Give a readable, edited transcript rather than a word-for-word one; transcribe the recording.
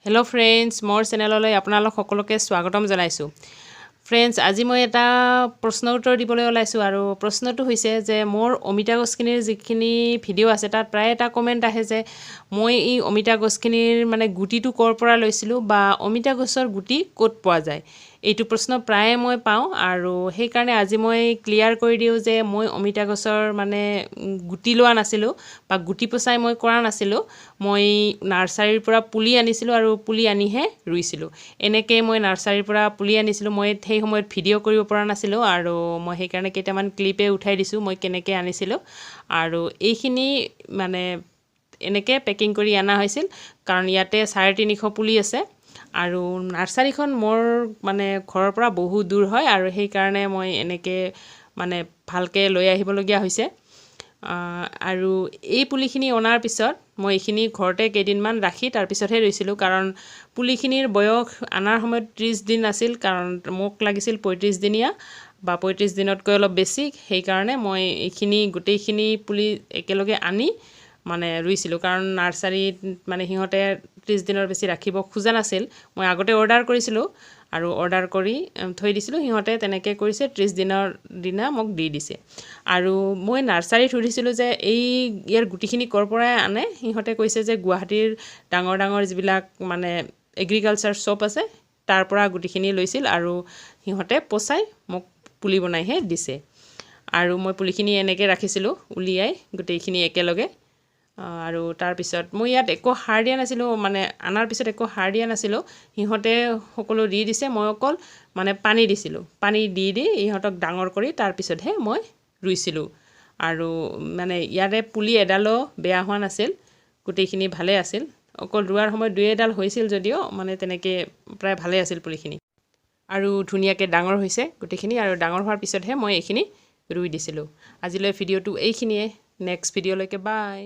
hello friends मोर चेनेलলৈ আপোনালোক সকলোকে স্বাগতম জনাইছো फ्रेंड्स আজি মই এটা প্ৰশ্ন উত্তৰ দিবলৈ ওলাইছো আৰু প্ৰশ্নটো হৈছে যে মোৰ অমিতা গছখিনিৰ যিখিনি ভিডিও আছে তাত প্ৰায় এটা কমেন্ট আহে যে মই এই অমিতা গছখিনিৰ মানে গুটিটো কৰ পৰা লৈছিলো বা অমিতা গছৰ গুটি ক'ত পোৱা যায় এইটো প্ৰশ্ন প্ৰায় মই পাওঁ আৰু সেই কাৰণে আজি মই ক্লিয়াৰ কৰি দিও যে মই অমিতা গছৰ মানে গুটি লোৱা নাছিলো বা গুটি পচাই মই কৰা নাছিলো মই নাৰ্সাৰীৰ পৰা পুলি আনিছিলো আৰু পুলি আনিহে ৰুইছিলো এনেকৈ মই নাৰ্সাৰীৰ পৰা পুলি আনিছিলো মই সেই সময়ত ভিডিও কৰিব পৰা নাছিলো আৰু মই সেই কাৰণে কেইটামান ক্লিপে উঠাই দিছো মই কেনেকৈ আনিছিলো আৰু এইখিনি মানে এনেকৈ পেকিং কৰি আনা হৈছিল কাৰণ ইয়াতে 350 পুলি আছে আৰু নাৰ্সাৰীখন মোৰ মানে ঘৰৰ পৰা বহু দূৰ হয় আৰু সেই কাৰণে মই এনেকৈ মানে ভালকে লৈ আহিব লগিয়া হৈছে আৰু এই পুলিখিনি অনাৰ পিছত মই এইখিনি ঘৰতে কেইদিনমান ৰাখি তাৰ পিছতহে ৰুইছিলো কাৰণ পুলিখিনিৰ বয়স আনাৰ সময়ত 30 দিন আছিল কাৰণ মোক লাগিছিল 35 দিনীয়া বা 35 দিনতকৈ অলপ বেছি সেই কাৰণে মই এইখিনি গোটেইখিনি পুলি একেলগে আনি মানে ৰুইছিলো কাৰণ নাৰ্সাৰীত মানে হিহতে 30 দিনৰ বেছি ৰাখিব খোজা নাছিল মই আগতে অৰ্ডাৰ কৰিছিলো আৰু অৰ্ডাৰ কৰি থৈ দিছিলো হিহতে তেনেকৈ কৰিছে 30 দিনৰ দিনা মোক দি দিছে আৰু মই নাৰ্সাৰীত সুধিছিলো যে এই ইয়াৰ গুটিখিনি কৰ পৰা আনে হিহতে কৈছে যে গুৱাহাটীৰ ডাঙৰ ডাঙৰ যিবিলাক মানে এগ্ৰিকালচাৰ শপ আছে তাৰ পৰা গুটিখিনি লৈছিল আৰু হিহতে পচাই মোক পুলি বনাইহে দিছে আৰু মই পুলিখিনি এনেকৈ ৰাখিছিলো উলিয়াই গুটেইখিনি একেলগে আৰু তাৰ পিছত মই ইয়াত একো হাড় দিয়া নাছিলো মানে আনাৰ পিছত একো হাড় দিয়া নাছিলো হিহতে সকলো দি দিছে মই অকল মানে পানী দিছিলো পানী দি ইহতক ডাঙৰ কৰি তাৰ পিছতহে মই ৰুইছিলো আৰু মানে ইয়াৰে পুলি এডালো বেয়া হোৱা নাছিল গুটেইখিনি ভালে আছিল অকল ৰুৱাৰ সময়ত দুই এডাল হৈছিল যদিও মানে তেনেকৈ প্ৰায় ভালে আছিল পুলিখিনি আৰু ধুনিয়াকৈ ডাঙৰ হৈছে গুটেইখিনি আৰু ডাঙৰ হোৱাৰ পিছতহে মই এইখিনি ৰুই দিছিলো আজিলৈ ভিডিওটো এইখিনিয়ে নেক্সট ভিডিওলৈকে বাই